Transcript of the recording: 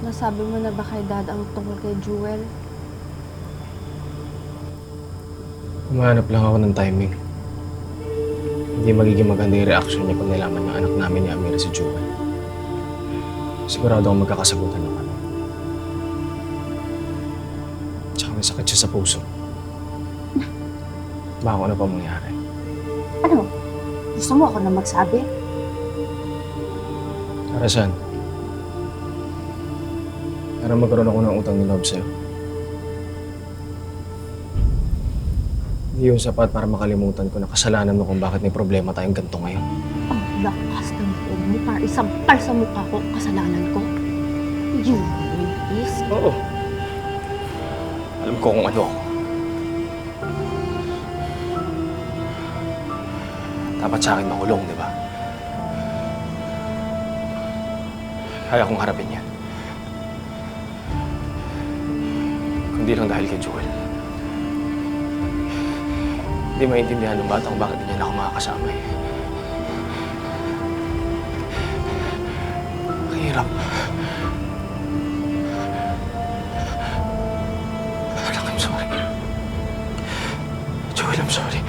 Nasabi mo na ba kay Dad ang tungkol kay Jewel? Humahanap lang ako ng timing. Hindi magiging maganda yung reaction niya pag nalaman ng anak namin ni Amira si Jewel. Sigurado akong magkakasagutan ng kami. Tsaka may sakit siya sa puso. Baka kung ano pa mangyari. Ano? Gusto mo ako na magsabi? Para saan? Para magkaroon ako ng utang ni loob sa'yo. Hindi yung sapat para makalimutan ko na kasalanan mo kung bakit may problema tayong ganito ngayon. Ang lakas ng loob mo para isampal sa mukha ko ang kasalanan ko. You rapist. Oo. Alam ko kung ano ako. Dapat sa akin makulong, di ba? Kaya kong harapin yan. Kundi lang dahil kay Jewel. Hindi maintindihan ng batang bakit hindi niya na ako makakasama eh. Ang hirap. Anak, I'm sorry. Jewel, I'm sorry.